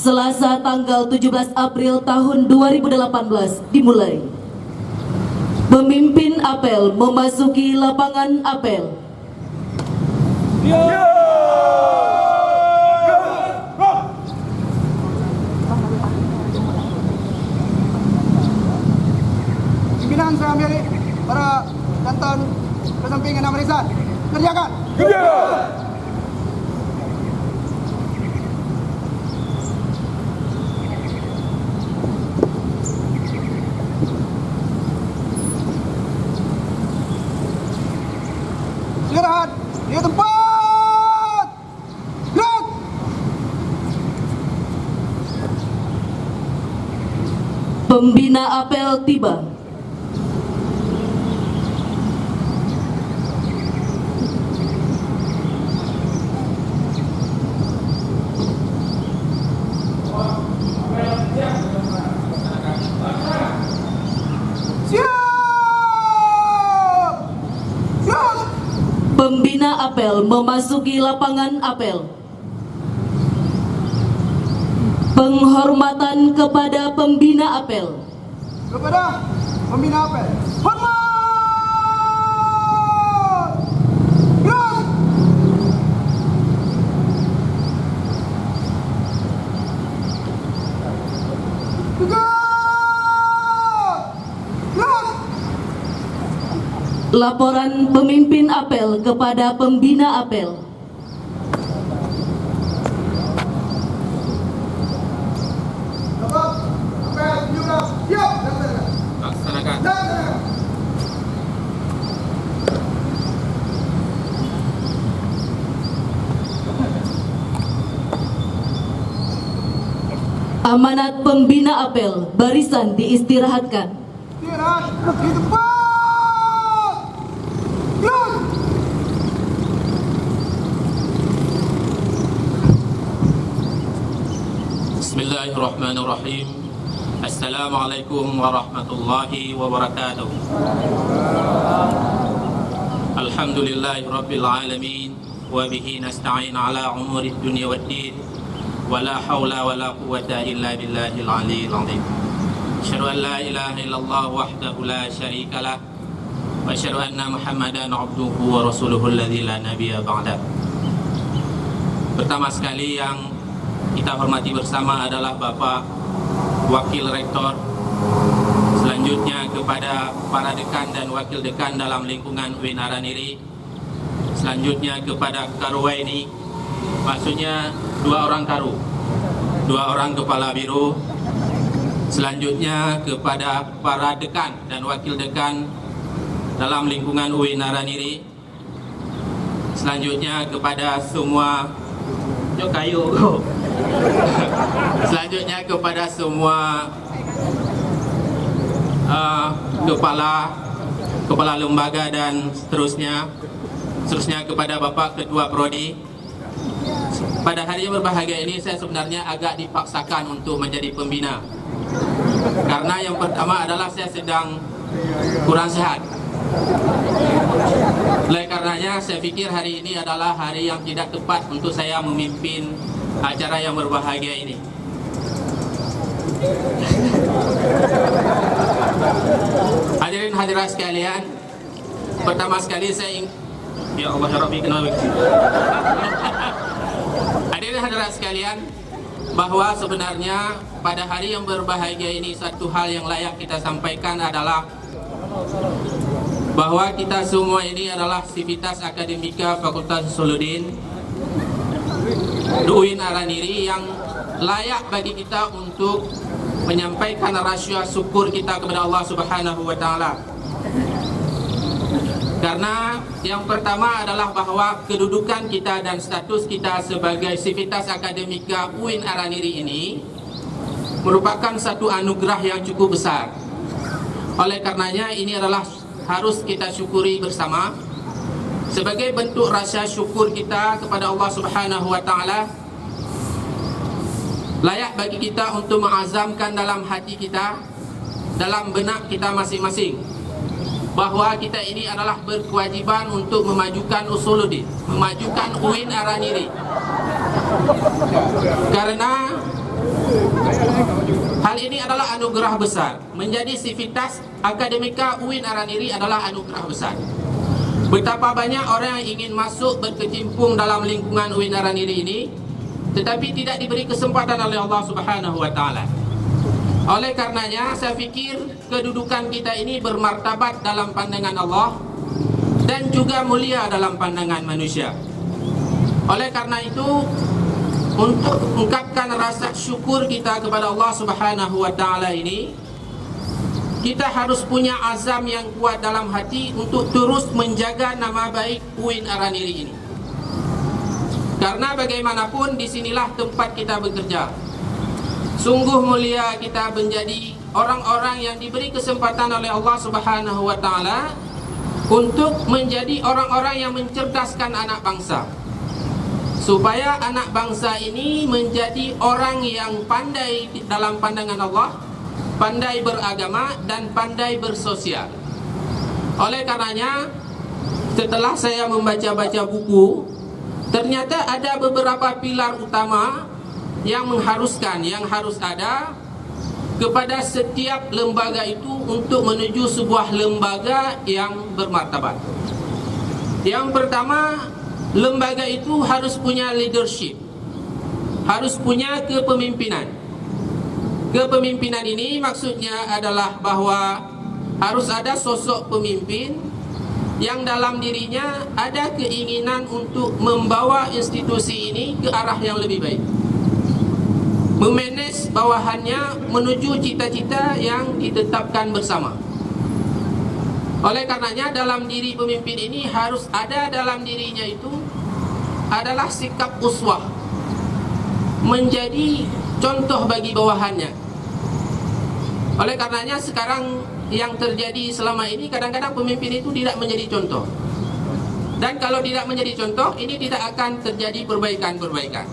Selasa tanggal 17 April tahun 2018 dimulai. Pemimpin apel memasuki lapangan apel. Pimpinan saya ambil para jantan pendamping enam barisan. Kerjakan. Istirahat di tempat. Gerak. Pembina apel tiba. Siap. Gerak. Pembina apel memasuki lapangan apel. Penghormatan kepada pembina apel. Kepada pembina apel. Hormat. Gerak. Tegak. Gerak. Laporan pemimpin apel kepada pembina apel. Dapat. Apel. Jurang. Siap. Laksanakan. Laksanakan. Amanat pembina apel, barisan diistirahatkan. Istirahat di tempat. Gerak. Bismillahirrahmanirrahim. Assalamualaikum warahmatullahi wabarakatuh. Alhamdulillahirabbil alamin wa bihi nasta'in ala umuri dunya waddin. Wala haula wala quwwata illa billahil aliyyil azim. Asyhadu an la ilaha illallah wahdahu la syarikalah wa asyhadu anna Muhammadan abduhu wa rasuluhu alladzi la nabiyya ba'da. Pertama sekali yang kita hormati bersama adalah Bapak Wakil Rektor. Selanjutnya kepada para dekan dan wakil dekan dalam lingkungan UIN Araniri. Selanjutnya kepada Karuwaini, maksudnya 2 orang karu, 2 orang kepala biro. Selanjutnya kepada para dekan dan wakil dekan dalam lingkungan UIN Araniri. Selanjutnya kepada semua selanjutnya kepada semua kepala lembaga dan seterusnya kepada Bapak Ketua Prodi. Pada hari yang berbahagia ini saya sebenarnya agak dipaksakan untuk menjadi pembina. Karena yang pertama adalah saya sedang kurang sehat. Oleh karenanya saya pikir hari ini adalah hari yang tidak tepat untuk saya memimpin acara yang berbahagia ini. Hadirin hadirat sekalian, pertama sekali saya ya Allah ya Rabbi kenal hadirin hadirat sekalian, bahwa sebenarnya pada hari yang berbahagia ini satu hal yang layak kita sampaikan adalah bahwa kita semua ini adalah sivitas akademika Fakultas Usuluddin UIN Araniri yang layak bagi kita untuk menyampaikan rasa syukur kita kepada Allah Subhanahu wa taala. Karena yang pertama adalah bahwa kedudukan kita dan status kita sebagai sivitas akademika UIN Araniri ini merupakan satu anugerah yang cukup besar. Oleh karenanya ini adalah harus kita syukuri bersama sebagai bentuk rasa syukur kita kepada Allah Subhanahu wa taala. Layak bagi kita untuk mengazamkan dalam hati kita, dalam benak kita masing-masing, bahwa kita ini adalah berkewajiban untuk memajukan Usuluddin, memajukan UIN Araniri. Karena Hal ini adalah anugerah besar. Menjadi sivitas akademika UIN Araniri adalah anugerah besar. Betapa banyak orang yang ingin masuk berkecimpung dalam lingkungan UIN Araniri ini, tetapi tidak diberi kesempatan oleh Allah Subhanahu wa taala. Oleh karenanya, saya fikir kedudukan kita ini bermartabat dalam pandangan Allah dan juga mulia dalam pandangan manusia. Oleh karena itu, untuk mengungkapkan rasa syukur kita kepada Allah Subhanahu wa taala ini, kita harus punya azam yang kuat dalam hati untuk terus menjaga nama baik UIN Araniri ini. Karena bagaimanapun disinilah tempat kita bekerja. Sungguh mulia kita menjadi orang-orang yang diberi kesempatan oleh Allah Subhanahu wa taala untuk menjadi orang-orang yang mencerdaskan anak bangsa, supaya anak bangsa ini menjadi orang yang pandai dalam pandangan Allah, pandai beragama dan pandai bersosial. Oleh karenanya, setelah saya membaca-baca buku, ternyata ada beberapa pilar utama yang mengharuskan, yang harus ada kepada setiap lembaga itu untuk menuju sebuah lembaga yang bermartabat. Yang pertama, lembaga itu harus punya leadership, harus punya kepemimpinan. Kepemimpinan ini maksudnya adalah bahwa harus ada sosok pemimpin yang dalam dirinya ada keinginan untuk membawa institusi ini ke arah yang lebih baik, memanage bawahannya menuju cita-cita yang ditetapkan bersama. Oleh karenanya, dalam diri pemimpin ini harus ada dalam dirinya itu adalah sikap uswah, menjadi contoh bagi bawahannya. Oleh karenanya, sekarang yang terjadi selama ini, kadang-kadang pemimpin itu tidak menjadi contoh. Dan kalau tidak menjadi contoh, ini tidak akan terjadi perbaikan-perbaikan.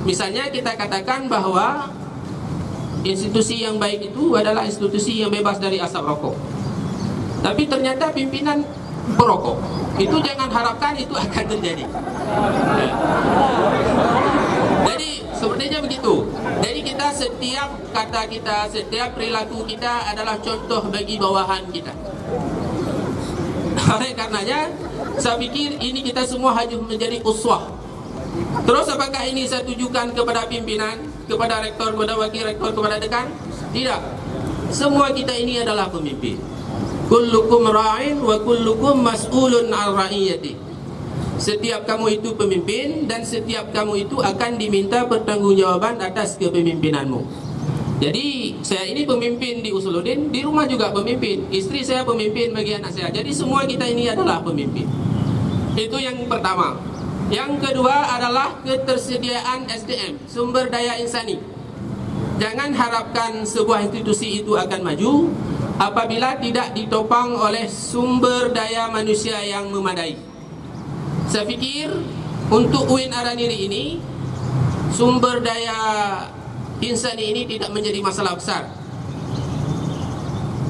Misalnya kita katakan bahwa institusi yang baik itu adalah institusi yang bebas dari asap rokok, tapi ternyata pimpinan berokok. Itu jangan harapkan itu akan terjadi. Jadi sepertinya begitu. Jadi kita setiap kata kita, setiap perilaku kita adalah contoh bagi bawahan kita. Oleh karenanya, saya pikir ini kita semua harus menjadi uswah. Terus apakah ini saya tujukan kepada pimpinan, kepada rektor, kepada wakil rektor, kepada dekan? Tidak. Semua kita ini adalah pemimpin. Kullukum ra'in wa kullukum mas'ulun 'an ra'iyati. Setiap kamu itu pemimpin dan setiap kamu itu akan diminta pertanggungjawaban atas kepemimpinanmu. Jadi saya ini pemimpin di Usuluddin, di rumah juga pemimpin. Istri saya pemimpin bagi anak saya. Jadi semua kita ini adalah pemimpin. Itu yang pertama. Yang kedua adalah ketersediaan SDM, sumber daya insani. Jangan harapkan sebuah institusi itu akan maju apabila tidak ditopang oleh sumber daya manusia yang memadai. Saya fikir untuk UIN Araniri ini, sumber daya insani ini tidak menjadi masalah besar.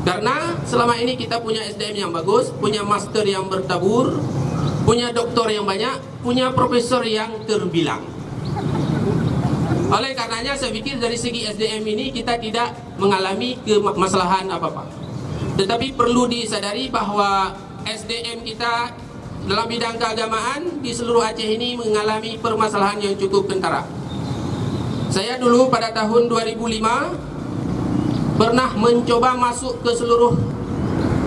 Karena selama ini kita punya SDM yang bagus, punya master yang bertabur, punya doktor yang banyak, punya profesor yang terbilang. Oleh karenanya saya pikir dari segi SDM ini kita tidak mengalami kemasalahan apa-apa. Tetapi perlu disadari bahwa SDM kita dalam bidang keagamaan di seluruh Aceh ini mengalami permasalahan yang cukup kentara. Saya dulu pada tahun 2005 pernah mencoba masuk ke seluruh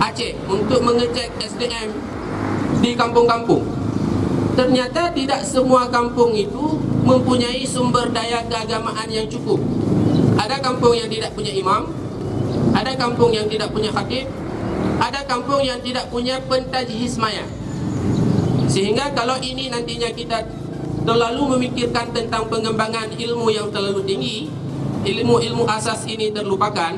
Aceh untuk mengecek SDM di kampung-kampung. Ternyata tidak semua kampung itu mempunyai sumber daya keagamaan yang cukup. Ada kampung yang tidak punya imam, ada kampung yang tidak punya khatib, ada kampung yang tidak punya pentajhis maya. Sehingga kalau ini nantinya kita terlalu memikirkan tentang pengembangan ilmu yang terlalu tinggi, ilmu-ilmu asas ini terlupakan,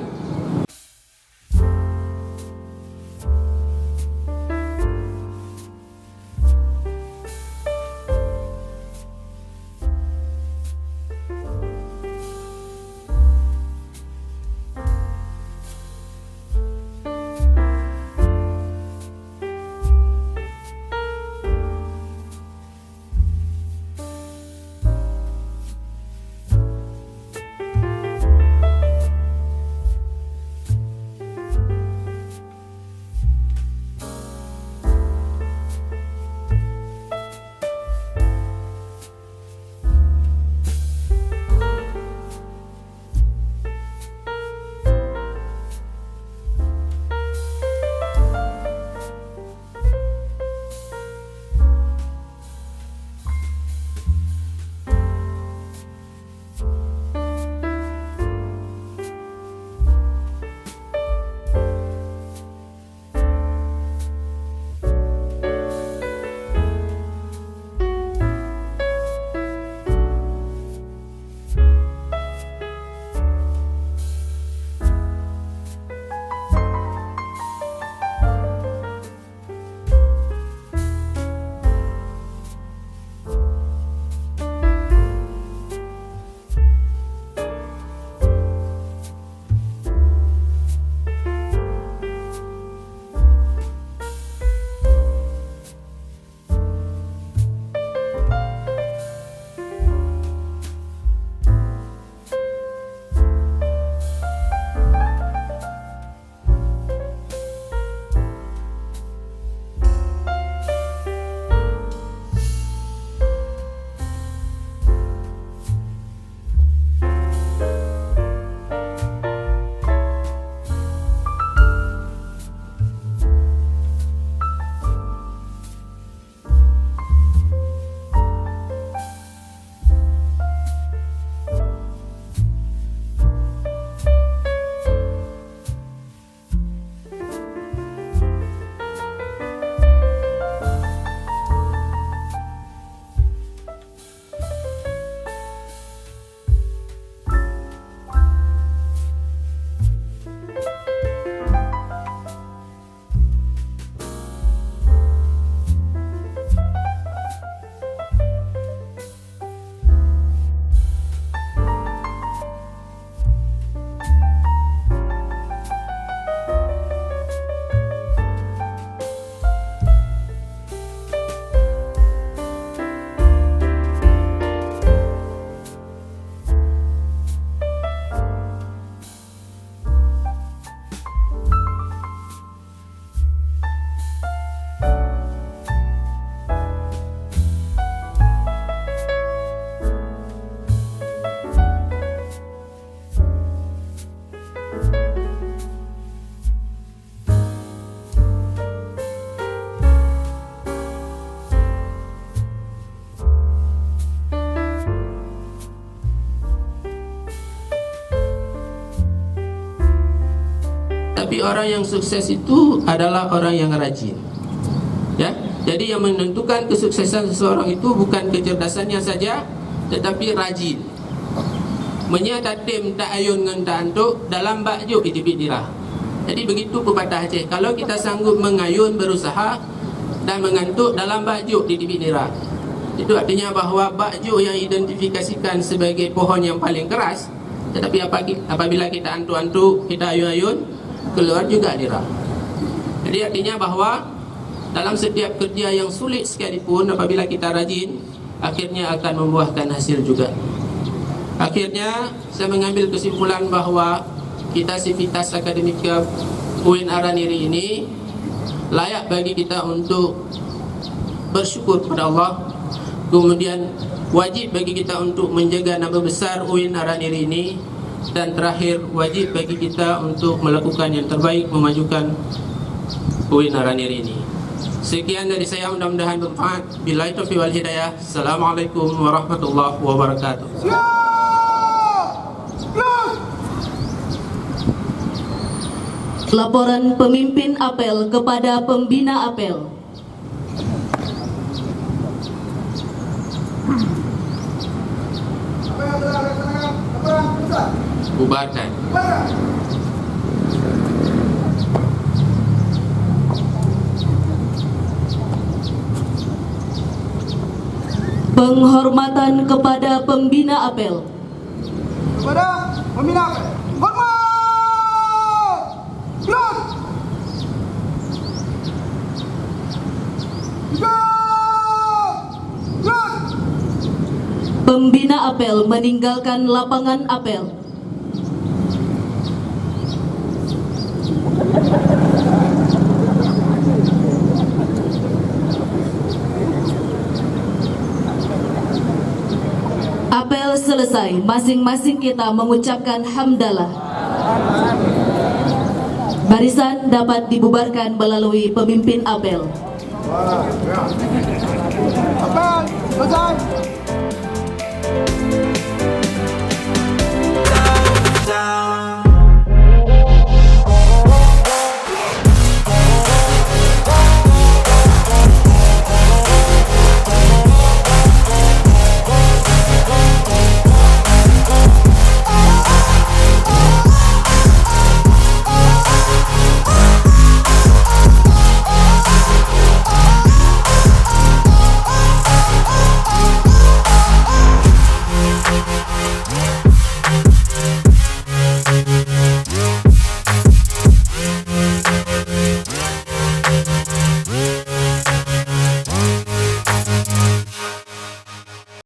Tapi orang yang sukses itu adalah orang yang rajin. Ya, jadi yang menentukan kesuksesan seseorang itu bukan kecerdasannya saja, tetapi rajin. Menyatatim tak ayun ngan tak antuk dalam bakjuk itibit dirah. Jadi begitu pepatah Aceh. Kalau kita sanggup mengayun, berusaha dan mengantuk dalam bakjuk itibit dirah, itu artinya bahawa bakjuk yang identifikasikan sebagai pohon yang paling keras, tetapi apabila kita antuk-antuk, kita ayun-ayun, keluar juga dirah. Jadi artinya bahawa dalam setiap kerja yang sulit sekalipun, apabila kita rajin, akhirnya akan membuahkan hasil juga. Akhirnya saya mengambil kesimpulan bahawa kita Sivitas Akademika UIN Araniri ini layak bagi kita untuk bersyukur kepada Allah. Kemudian wajib bagi kita untuk menjaga nama besar UIN Araniri ini. Dan terakhir, wajib bagi kita untuk melakukan yang terbaik memajukan UIN Araniri ini. Sekian dari saya, mudah-mudahan bermanfaat. Billahi taufiq wal hidayah. Assalamualaikum warahmatullahi wabarakatuh. Laporan pemimpin apel kepada pembina apel. Apa yang telah dilaksanakan laporan pusat? Bubarkan. Penghormatan kepada pembina apel. Kepada pembina apel. Hormat! Gerak! Gerak! Pembina apel meninggalkan lapangan apel. Apel selesai, masing-masing kita mengucapkan hamdalah. Barisan dapat dibubarkan melalui pemimpin apel. Apel selesai.